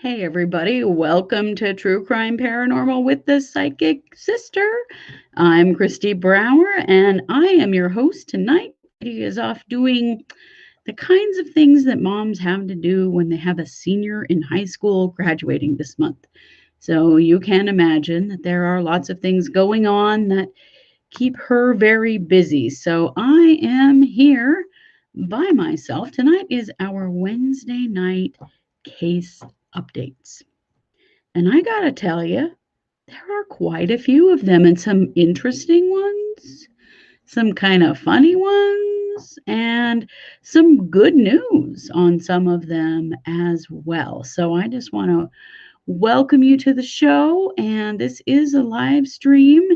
Hey, everybody, welcome to True Crime Paranormal with the Psychic Sister. I'm Christy Brower, and I am your host tonight. He is off doing the kinds of things that moms have to do when they have a senior in high school graduating this month. So you can imagine that there are lots of things going on that keep her very busy. So I am here by myself. Tonight is our Wednesday night case updates. And I gotta tell you, there are quite a few of them and some interesting ones, some kind of funny ones, and some good news on some of them as well. So I just want to welcome you to the show. And this is a live stream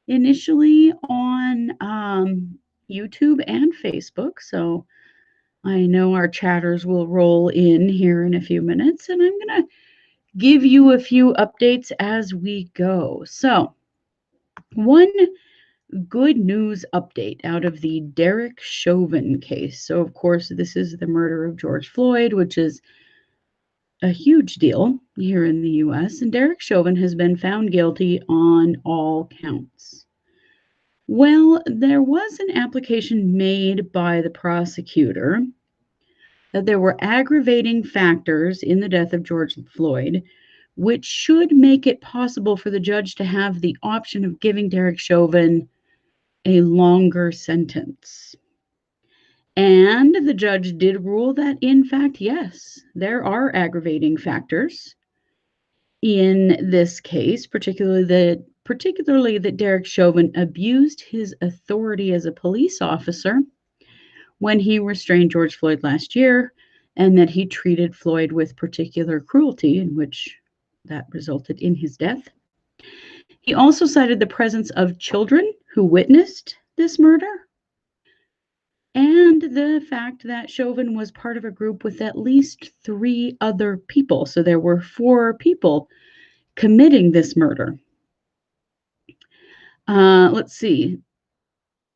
initially on YouTube and Facebook. So I know our chatters will roll in here in a few minutes, and I'm going to give you a few updates as we go. So, one good news update out of the Derek Chauvin case. So, of course, this is the murder of George Floyd, which is a huge deal here in the US, and Derek Chauvin has been found guilty on all counts. Well, there was an application made by the prosecutor that there were aggravating factors in the death of George Floyd, which should make it possible for the judge to have the option of giving Derek Chauvin a longer sentence. And the judge did rule that, in fact, yes, there are aggravating factors in this case, particularly that Derek Chauvin abused his authority as a police officer when he restrained George Floyd last year, and that he treated Floyd with particular cruelty, in which that resulted in his death. He also cited the presence of children who witnessed this murder, and the fact that Chauvin was part of a group with at least 3 other people. So there were 4 people committing this murder. Let's see.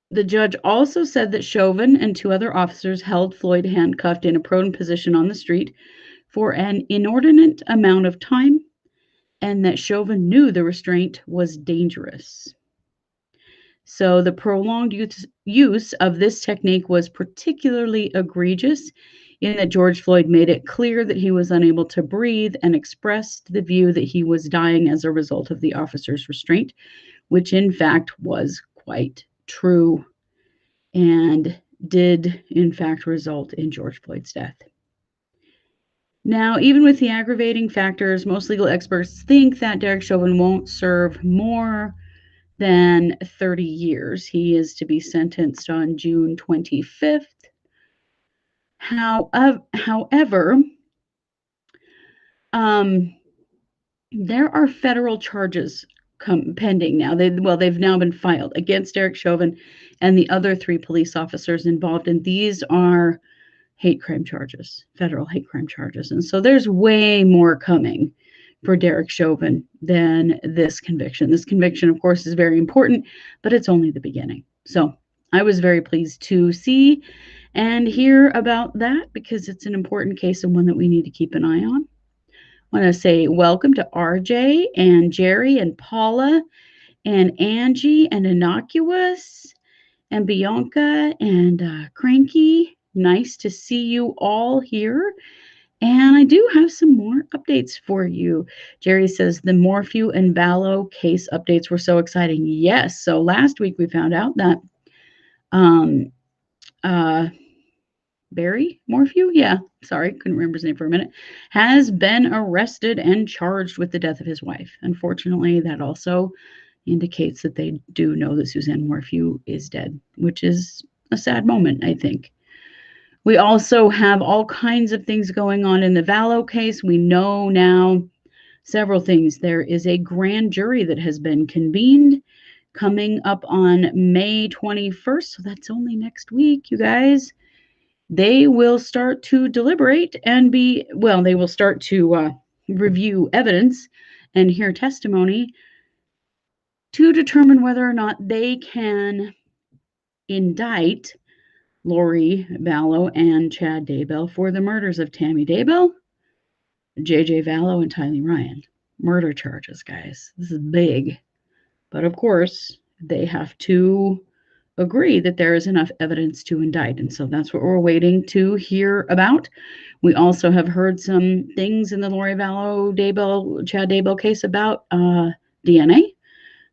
The judge also said that Chauvin and 2 other officers held Floyd handcuffed in a prone position on the street for an inordinate amount of time, and that Chauvin knew the restraint was dangerous. So the prolonged use of this technique was particularly egregious in that George Floyd made it clear that he was unable to breathe and expressed the view that he was dying as a result of the officer's restraint, which in fact was quite true and did in fact result in George Floyd's death. Now, even with the aggravating factors, most legal experts think that Derek Chauvin won't serve more than 30 years. He is to be sentenced on June 25th. However, there are federal charges pending now. They've now been filed against Derek Chauvin and the other 3 police officers involved, and these are hate crime charges, federal hate crime charges. And so there's way more coming for Derek Chauvin than this conviction. This conviction, of course, is very important, but it's only the beginning. So I was very pleased to see and hear about that because it's an important case and one that we need to keep an eye on. I want to say welcome to RJ and Jerry and Paula and Angie and Innocuous and Bianca and Cranky. Nice to see you all here. And I do have some more updates for you. Jerry says the Morphew and Valo case updates were so exciting. Yes. So last week we found out that Barry Morphew, couldn't remember his name for a minute, has been arrested and charged with the death of his wife. Unfortunately, that also indicates that they do know that Suzanne Morphew is dead, which is a sad moment, I think. We also have all kinds of things going on in the Vallow case. We know now several things. There is a grand jury that has been convened coming up on May 21st. So that's only next week, you guys. They will start to deliberate and they will start to review evidence and hear testimony to determine whether or not they can indict Lori Vallow and Chad Daybell for the murders of Tammy Daybell J.J. Vallow and Tylee Ryan. Murder charges, guys. This is big. But of course, they have to agree that there is enough evidence to indict. And so that's what we're waiting to hear about. We also have heard some things in the Lori Vallow Chad Daybell case about DNA.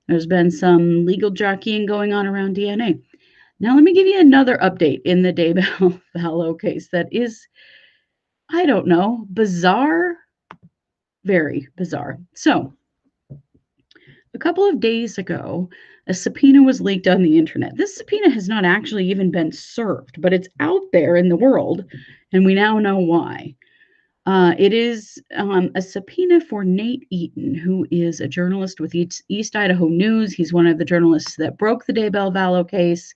There's been some legal jockeying going on around DNA. Now, let me give you another update in the Daybell Vallow case that is, I don't know, bizarre, very bizarre. So, a couple of days ago, a subpoena was leaked on the internet. This subpoena has not actually even been served, but it's out there in the world, and we now know why. It is a subpoena for Nate Eaton, who is a journalist with East Idaho News. He's one of the journalists that broke the Daybell Vallow case.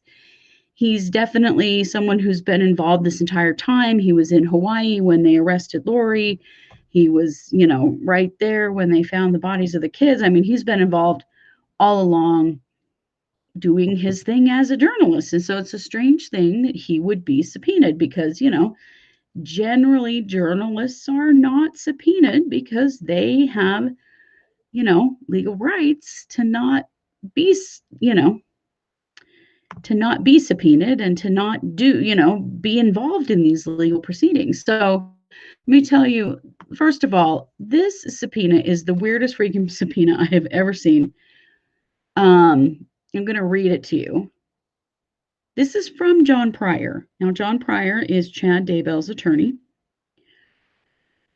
He's definitely someone who's been involved this entire time. He was in Hawaii when they arrested Lori. He was, right there when they found the bodies of the kids. I mean, he's been involved all along doing his thing as a journalist. And so it's a strange thing that he would be subpoenaed because, generally journalists are not subpoenaed because they have, legal rights to not be, to not be subpoenaed and to not be involved in these legal proceedings. So let me tell you, first of all, this subpoena is the weirdest freaking subpoena I have ever seen. I'm going to read it to you. This is from John Pryor. Now, John Pryor is Chad Daybell's attorney.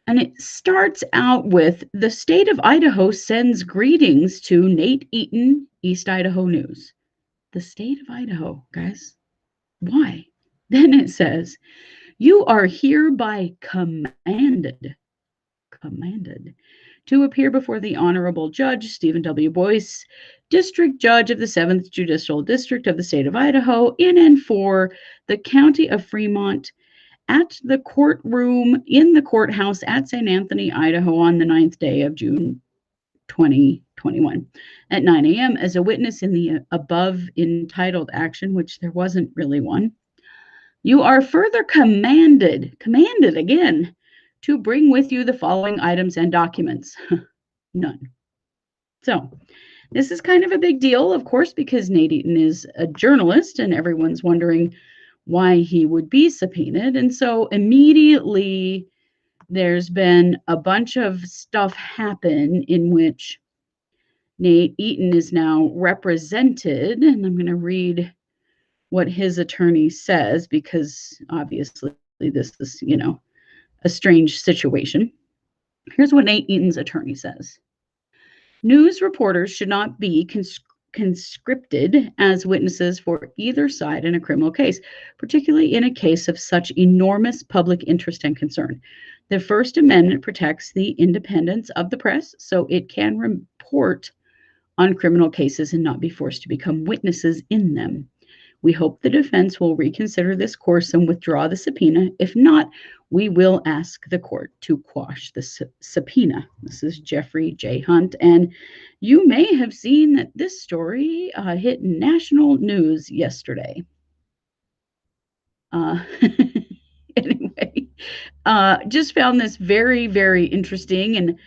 And it starts out with, the state of Idaho sends greetings to Nate Eaton, East Idaho News. The state of Idaho, guys. Why? Then it says, you are hereby commanded to appear before the Honorable Judge Stephen W. Boyce, District Judge of the 7th Judicial District of the State of Idaho, in and for the County of Fremont, at the courtroom in the courthouse at St. Anthony, Idaho, on the 9th day of June 2021 at 9 a.m. as a witness in the above entitled action, which there wasn't really one. You are further commanded again, to bring with you the following items and documents. None. So this is kind of a big deal, of course, because Nate Eaton is a journalist and everyone's wondering why he would be subpoenaed. And so immediately there's been a bunch of stuff happen in which Nate Eaton is now represented. And I'm going to read what his attorney says, because obviously this is, a strange situation. Here's what Nate Eaton's attorney says. News reporters should not be conscripted as witnesses for either side in a criminal case, particularly in a case of such enormous public interest and concern. The First Amendment protects the independence of the press, so it can report on criminal cases and not be forced to become witnesses in them. We hope the defense will reconsider this course and withdraw the subpoena. If not, we will ask the court to quash the subpoena. This is Jeffrey J. Hunt, and you may have seen that this story hit national news yesterday. Anyway, just found this very, very interesting, and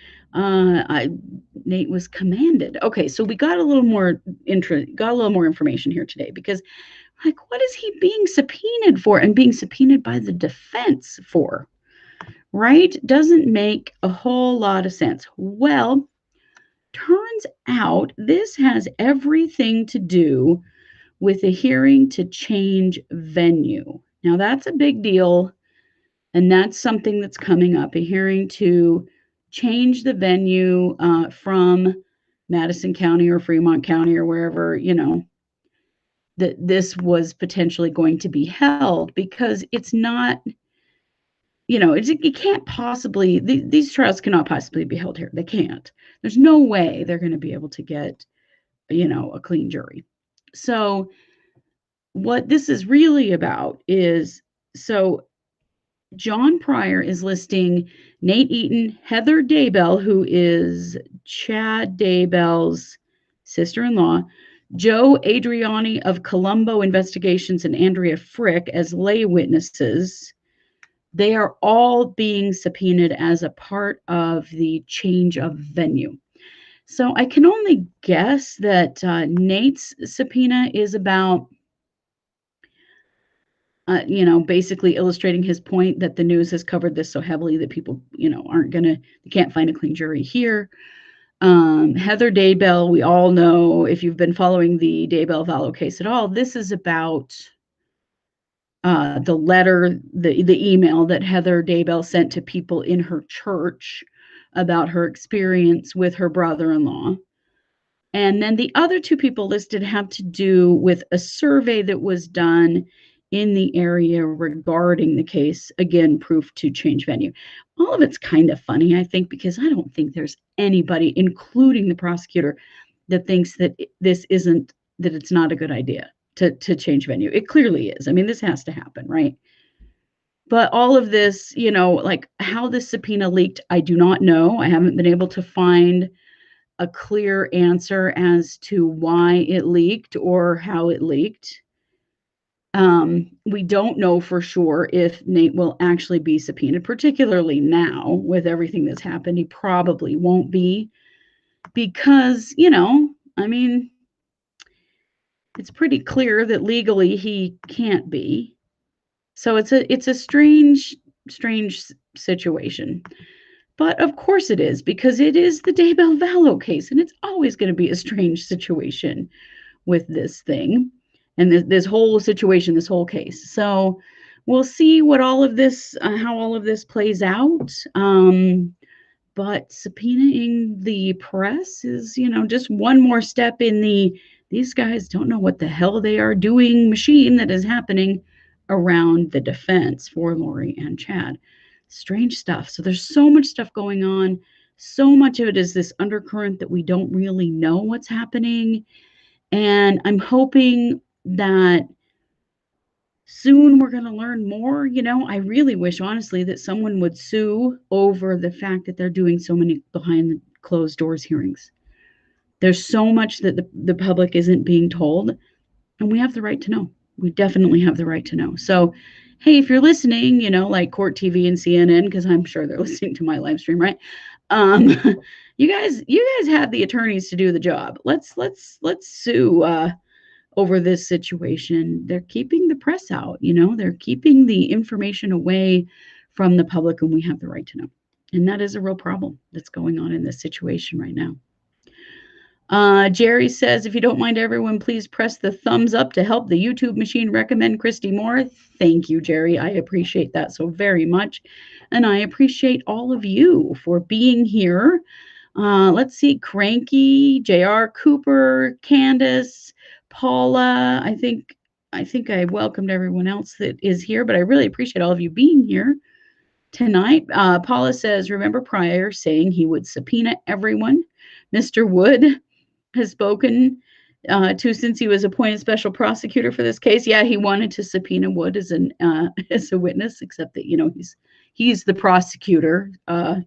Nate was commanded. Okay, so we got a little more information here today, because what is he being subpoenaed for and being subpoenaed by the defense for? Right? Doesn't make a whole lot of sense. Well, turns out this has everything to do with a hearing to change venue. Now, that's a big deal, and that's something that's coming up, a hearing to change the venue from Madison County or Fremont County or wherever, that this was potentially going to be held, because it's not, it can't possibly, these trials cannot possibly be held here. They can't. There's no way they're going to be able to get, a clean jury. So what this is really about is, so John Pryor is listing Nate Eaton, Heather Daybell, who is Chad Daybell's sister-in-law, Joe Adriani of Colombo Investigations, and Andrea Frick as lay witnesses They are all being subpoenaed as a part of the change of venue. So I can only guess that Nate's subpoena is about, basically illustrating his point that the news has covered this so heavily that people, they can't find a clean jury here. Heather Daybell, we all know, if you've been following the Daybell Vallow case at all, this is about the letter, the email that Heather Daybell sent to people in her church about her experience with her brother-in-law. And then the other two people listed have to do with a survey that was done in the area regarding the case. Again, proof to change venue. All of it's kind of funny, I think, because I don't think there's anybody, including the prosecutor, that thinks that it's not a good idea to change venue. It clearly is. I mean, this has to happen, right? But all of this, like how this subpoena leaked, I do not know. I haven't been able to find a clear answer as to why it leaked or how it leaked. We don't know for sure if Nate will actually be subpoenaed, particularly now with everything that's happened. He probably won't be because, I mean, it's pretty clear that legally he can't be. So it's a strange situation. But of course it is, because it is the Daybell Vallow case, and it's always going to be a strange situation with this thing and this whole situation, this whole case. So we'll see what all of this, how all of this plays out. But subpoenaing the press is, just one more step in these guys don't know what the hell they are doing machine that is happening around the defense for Lori and Chad. Strange stuff. So there's so much stuff going on. So much of it is this undercurrent that we don't really know what's happening. And I'm hoping that soon we're going to learn more. I really wish, honestly, that someone would sue over the fact that they're doing so many behind the closed doors hearings. There's so much that the public isn't being told, and we have the right to know. We definitely have the right to know. So, hey, if you're listening, like Court TV and CNN, because I'm sure they're listening to my live stream, right? You guys have the attorneys to do the job. Let's sue over this situation. They're keeping the press out, they're keeping the information away from the public, and we have the right to know. And that is a real problem that's going on in this situation right now. Jerry says, if you don't mind, everyone, please press the thumbs up to help the YouTube machine recommend Christy more. Thank you, Jerry. I appreciate that so very much. And I appreciate all of you for being here. Let's see, Cranky, JR, Cooper, Candace, Paula. I think I welcomed everyone else that is here, but I really appreciate all of you being here tonight. Paula says, remember Pryor saying he would subpoena everyone Mr. Wood has spoken to since he was appointed special prosecutor for this case. Yeah, he wanted to subpoena Wood as a witness, except that he's the prosecutor, and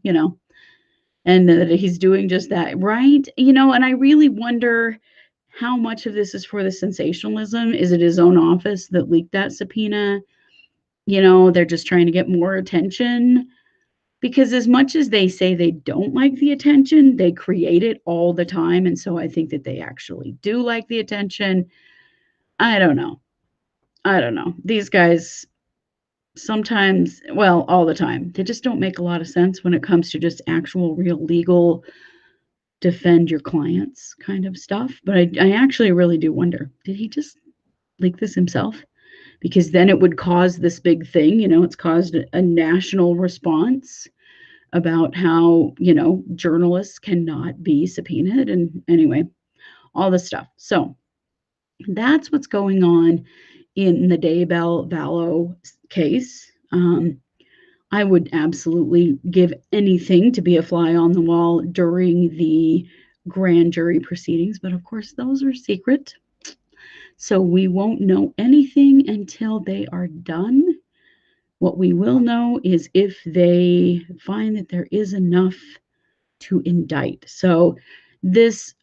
that he's doing just that, right? And I really wonder how much of this is for the sensationalism. Is it his own office that leaked that subpoena? They're just trying to get more attention. Because as much as they say they don't like the attention, they create it all the time. And so I think that they actually do like the attention. I don't know. These guys sometimes, well, all the time, they just don't make a lot of sense when it comes to just actual, real legal, defend your clients kind of stuff. But I actually really do wonder, did he just leak this himself? Because then it would cause this big thing. It's caused a national response about how, journalists cannot be subpoenaed. And anyway, all this stuff. So that's what's going on in the Daybell Vallow case. I would absolutely give anything to be a fly on the wall during the grand jury proceedings. But of course, those are secret. So we won't know anything until they are done. What we will know is if they find that there is enough to indict. So this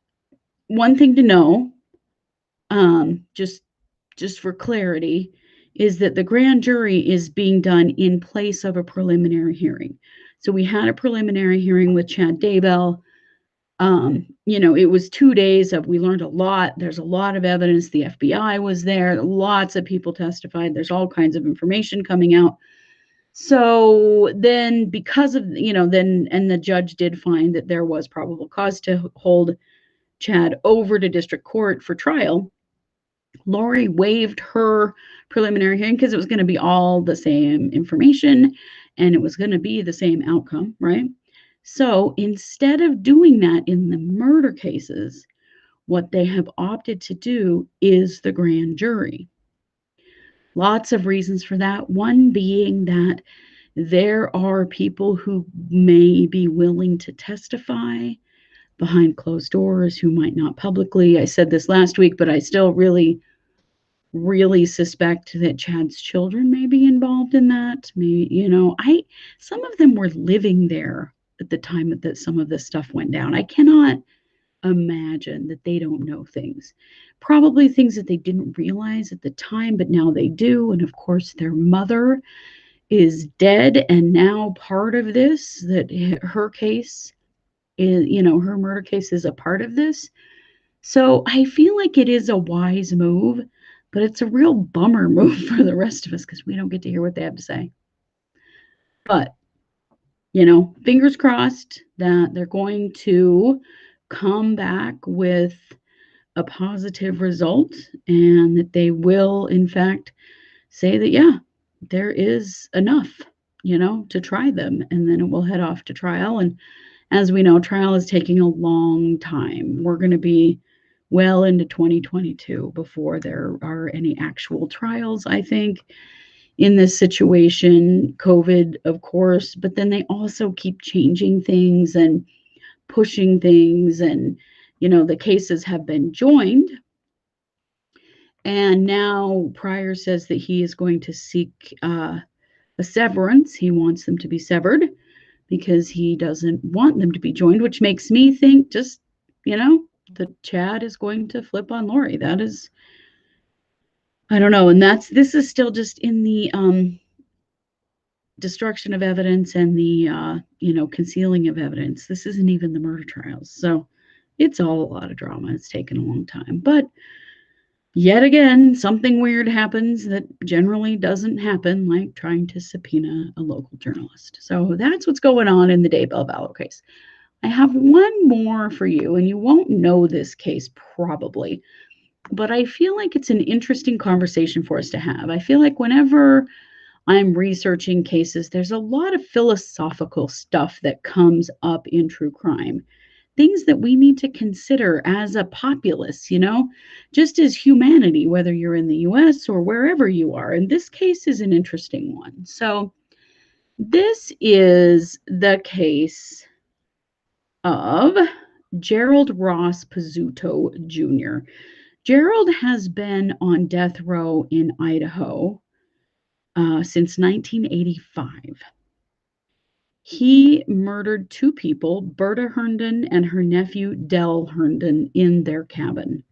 one thing to know, just for clarity, is that the grand jury is being done in place of a preliminary hearing. So we had a preliminary hearing with Chad Daybell. It was 2 days of we learned a lot. There's a lot of evidence. The FBI was there. Lots of people testified. There's all kinds of information coming out. So then because of, and the judge did find that there was probable cause to hold Chad over to district court for trial. Lori waived her preliminary hearing because it was going to be all the same information and it was going to be the same outcome, right? So instead of doing that in the murder cases, what they have opted to do is the grand jury. Lots of reasons for that. One being that there are people who may be willing to testify behind closed doors who might not publicly. I said this last week, but I still really suspect that Chad's children may be involved in that. Some of them were living there at the time that some of this stuff went down. I cannot imagine that they don't know things. Probably things that they didn't realize at the time, but now they do. And of course, their mother is dead and now part of this, that her case is, her murder case is a part of this. So I feel like it is a wise move, but it's a real bummer move for the rest of us because we don't get to hear what they have to say. But, fingers crossed that they're going to come back with a positive result and that they will, in fact, say that, yeah, there is enough, to try them. And then it will head off to trial. And as we know, trial is taking a long time. We're going to be well into 2022 before there are any actual trials, I think, in this situation. COVID, of course, but then they also keep changing things and pushing things. And, the cases have been joined. And now Pryor says that he is going to seek a severance. He wants them to be severed because he doesn't want them to be joined, which makes me think just, that Chad is going to flip on Lori. That is, I don't know. And this is still just in the destruction of evidence and the, concealing of evidence. This isn't even the murder trials. So it's all a lot of drama. It's taken a long time. But yet again, something weird happens that generally doesn't happen, like trying to subpoena a local journalist. So that's what's going on in the Daybell Vallow case. I have one more for you, and you won't know this case probably, but I feel like it's an interesting conversation for us to have. I feel like whenever I'm researching cases, there's a lot of philosophical stuff that comes up in true crime. Things that we need to consider as a populace, just as humanity, whether you're in the US or wherever you are. And this case is an interesting one. So this is the case of Gerald Ross Pizzuto Jr. Gerald has been on death row in Idaho since 1985. He murdered two people, Berta Herndon and her nephew Dell Herndon, in their cabin.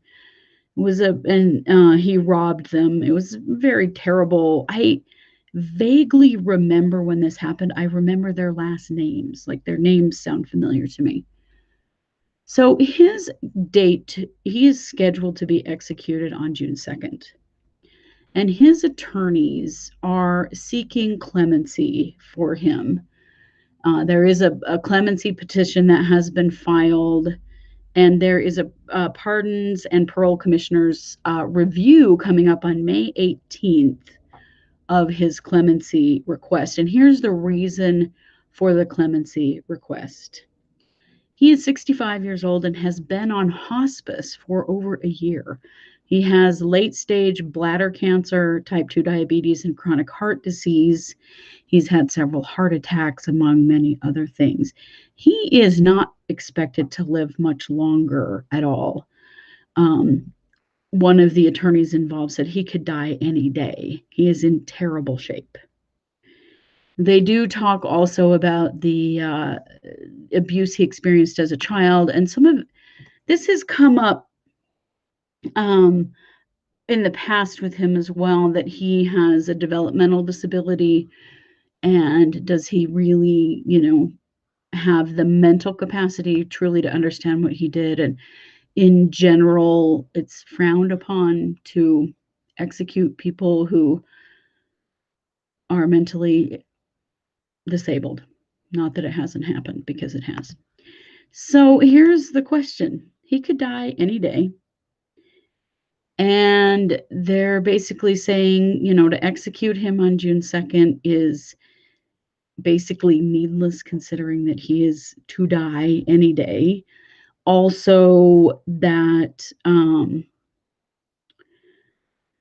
He robbed them. It was very terrible. I vaguely remember when this happened. I remember their last names. Like their names sound familiar to me. So his date, he is scheduled to be executed on June 2nd. And his attorneys are seeking clemency for him. There is a clemency petition that has been filed, and there is a pardons and parole commissioner's review coming up on May 18th of his clemency request. And here's the reason for the clemency request. He is 65 years old and has been on hospice for over a year. He has late-stage bladder cancer, type 2 diabetes, and chronic heart disease. He's had several heart attacks, among many other things. He is not expected to live much longer at all. One of the attorneys involved said he could die any day. He is in terrible shape. They do talk also about the abuse he experienced as a child, and some of this has come up in the past with him as well, that he has a developmental disability, and does he really, have the mental capacity truly to understand what he did. And in general, it's frowned upon to execute people who are mentally disabled. Not that it hasn't happened, because it has. So here's the question. He could die any day. And they're basically saying, to execute him on June 2nd is basically needless, considering that he is to die any day. Also, that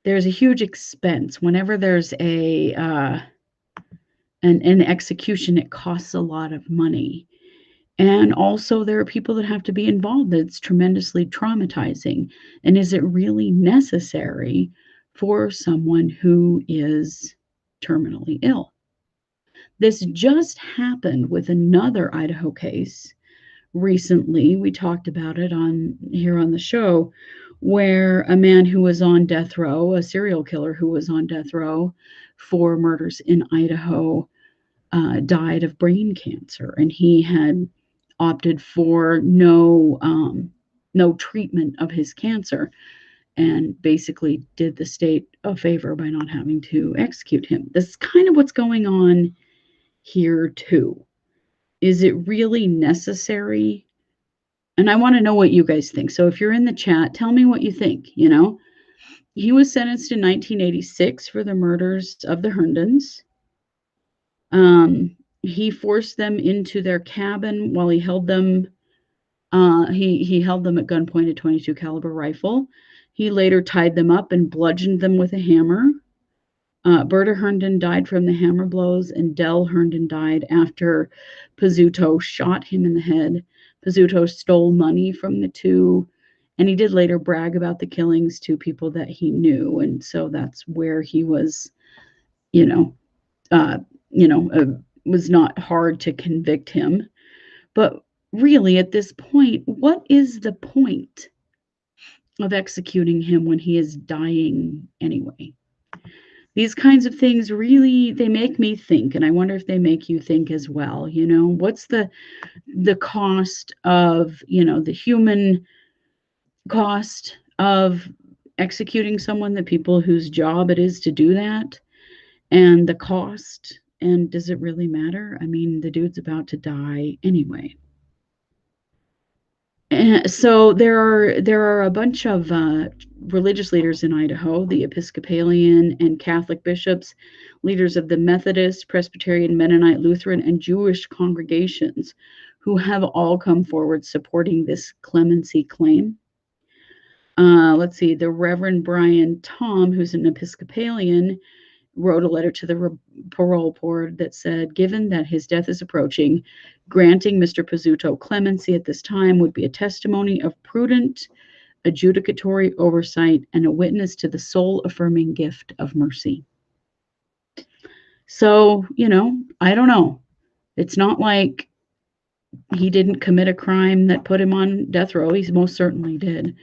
there's a huge expense whenever there's an execution. It costs a lot of money. And also, there are people that have to be involved. That's tremendously traumatizing. And is it really necessary for someone who is terminally ill? This just happened with another Idaho case recently. We talked about it here on the show, where a man who was on death row, a serial killer who was on death row for murders in Idaho, died of brain cancer, and he had opted for no treatment of his cancer, and basically did the state a favor by not having to execute him. This is kind of what's going on here too. Is it really necessary? And I want to know what you guys think. So if you're in the chat, tell me what you think. He was sentenced in 1986 for the murders of the Herndons. He forced them into their cabin while he held them. He held them at gunpoint, a 22 caliber rifle. He later tied them up and bludgeoned them with a hammer. Berta Herndon died from the hammer blows, and Dell Herndon died after Pizzuto shot him in the head. Pizzuto stole money from the two, and he did later brag about the killings to people that he knew, and so that's where he was, was not hard to convict him. But really, at this point, what is the point of executing him when he is dying anyway? These kinds of things really, they make me think, and I wonder if they make you think as well. What's the cost of, the human cost of executing someone, the people whose job it is to do that, and the cost, and does it really matter? I mean, the dude's about to die anyway. So there are a bunch of religious leaders in Idaho, the Episcopalian and Catholic bishops, leaders of the Methodist, Presbyterian, Mennonite, Lutheran, and Jewish congregations, who have all come forward supporting this clemency claim. Let's see, the Reverend Brian Tom, who's an Episcopalian, wrote a letter to the parole board that said, given that his death is approaching, granting Mr. Pizzuto clemency at this time would be a testimony of prudent adjudicatory oversight and a witness to the soul-affirming gift of mercy. So, I don't know. It's not like he didn't commit a crime that put him on death row. He most certainly did.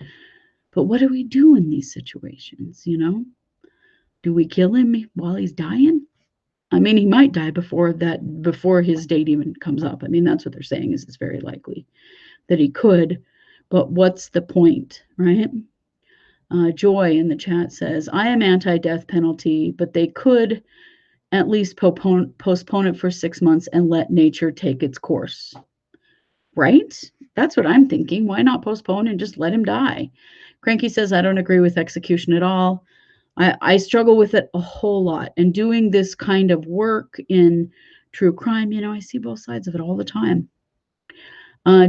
But what do we do in these situations, Do we kill him while he's dying? I mean, he might die before his date even comes up. I mean, that's what they're saying, is it's very likely that he could, but what's the point, right? Joy in the chat says, I am anti-death penalty, but they could at least postpone it for 6 months and let nature take its course. Right? That's what I'm thinking. Why not postpone and just let him die? Cranky says, I don't agree with execution at all. I struggle with it a whole lot. And doing this kind of work in true crime, I see both sides of it all the time.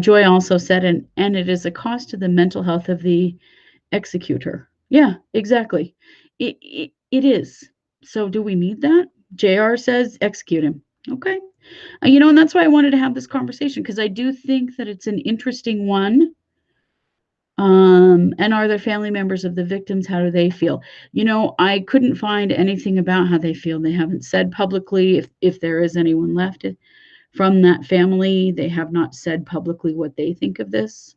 Joy also said, and it is a cost to the mental health of the executor. Yeah, exactly. It is. So do we need that? JR says, execute him. Okay. And that's why I wanted to have this conversation, because I do think that it's an interesting one. And are there family members of the victims? How do they feel? I couldn't find anything about how they feel. They haven't said publicly if there is anyone left from that family. They have not said publicly what they think of this.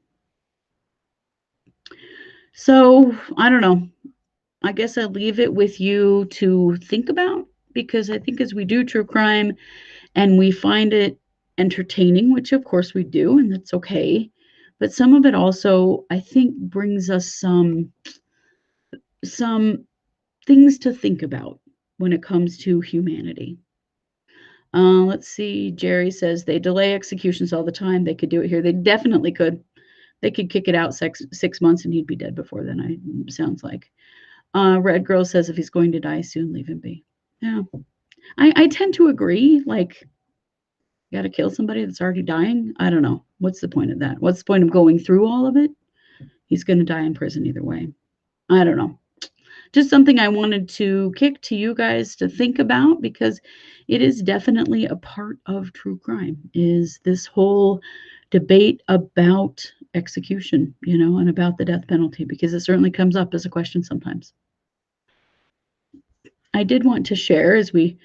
So I don't know. I guess I leave it with you to think about, because I think as we do true crime and we find it entertaining, which of course we do, and that's okay. But some of it also, I think, brings us some things to think about when it comes to humanity. Let's see. Jerry says they delay executions all the time. They could do it here. They definitely could. They could kick it out 6 months and he'd be dead before then. Sounds like. Red Girl says if he's going to die soon, leave him be. Yeah, I tend to agree. Like, you got to kill somebody that's already dying. I don't know. What's the point of that? What's the point of going through all of it? He's going to die in prison either way. I don't know. Just something I wanted to kick to you guys to think about, because it is definitely a part of true crime, is this whole debate about execution, and about the death penalty, because it certainly comes up as a question sometimes. I did want to share as we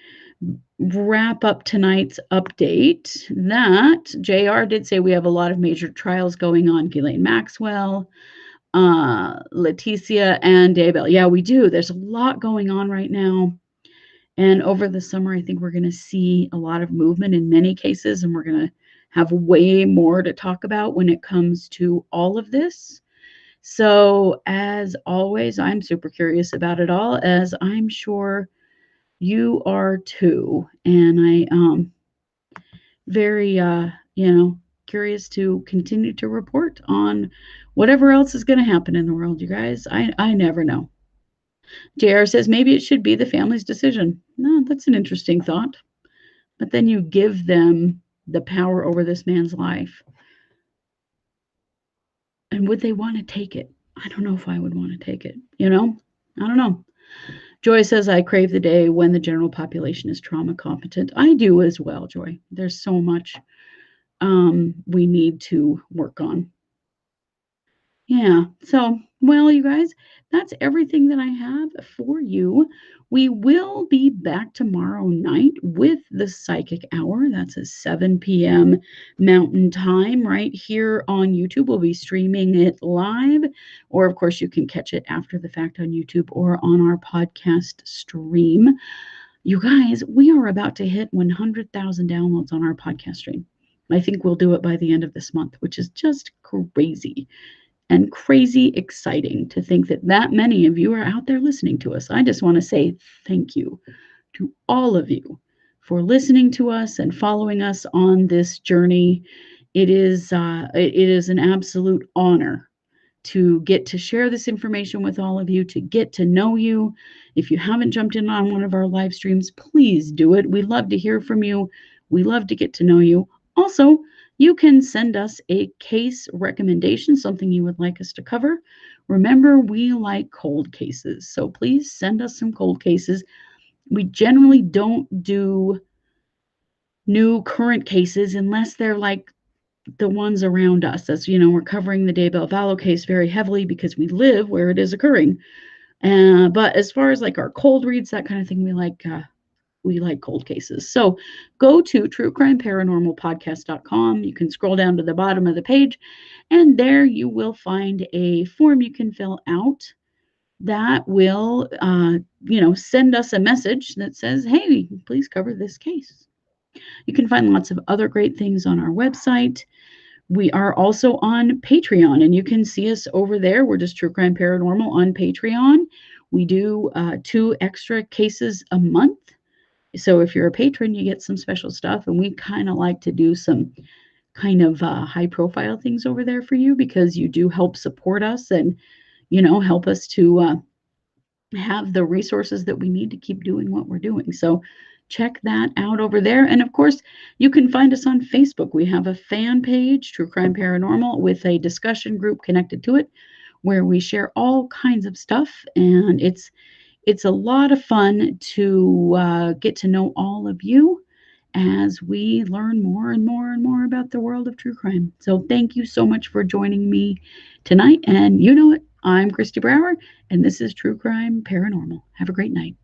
wrap up tonight's update that JR did say we have a lot of major trials going on. Ghislaine Maxwell, Leticia, and Daybell. Yeah, we do. There's a lot going on right now. And over the summer, I think we're going to see a lot of movement in many cases, and we're going to have way more to talk about when it comes to all of this. So, as always, I'm super curious about it all, as I'm sure you are too. And I very curious to continue to report on whatever else is going to happen in the world, you guys. I never know. JR says maybe it should be the family's decision. No, that's an interesting thought. But then you give them the power over this man's life. And would they want to take it? I don't know if I would want to take it, I don't know. Joy says, I crave the day when the general population is trauma competent. I do as well, Joy. There's so much we need to work on. Yeah. So, well, you guys, that's everything that I have for you. We will be back tomorrow night with the Psychic Hour. That's at 7 p.m. Mountain Time right here on YouTube. We'll be streaming it live, or of course, you can catch it after the fact on YouTube or on our podcast stream. You guys, we are about to hit 100,000 downloads on our podcast stream. I think we'll do it by the end of this month, which is just crazy. And crazy exciting to think that many of you are out there listening to us. I just want to say thank you to all of you for listening to us and following us on this journey. It is an absolute honor to get to share this information with all of you, to get to know you. If you haven't jumped in on one of our live streams, please do it. We love to hear from you. We love to get to know you. Also, you can send us a case recommendation, something you would like us to cover. Remember, we like cold cases, so please send us some cold cases. We generally don't do new current cases unless they're like the ones around us. As you know, we're covering the Daybell Vallow case very heavily because we live where it is occurring. But as far as like our cold reads, that kind of thing, we like cold cases. So go to truecrimeparanormalpodcast.com. You can scroll down to the bottom of the page, and there you will find a form you can fill out that will, send us a message that says, hey, please cover this case. You can find lots of other great things on our website. We are also on Patreon, and you can see us over there. We're just True Crime Paranormal on Patreon. We do 2 extra cases a month. So if you're a patron, you get some special stuff, and we kind of like to do some kind of high profile things over there for you, because you do help support us and, help us to have the resources that we need to keep doing what we're doing. So check that out over there. And of course, you can find us on Facebook. We have a fan page, True Crime Paranormal, with a discussion group connected to it, where we share all kinds of stuff. And it's a lot of fun to get to know all of you as we learn more and more and more about the world of true crime. So thank you so much for joining me tonight. And you know it, I'm Christy Brower, and this is True Crime Paranormal. Have a great night.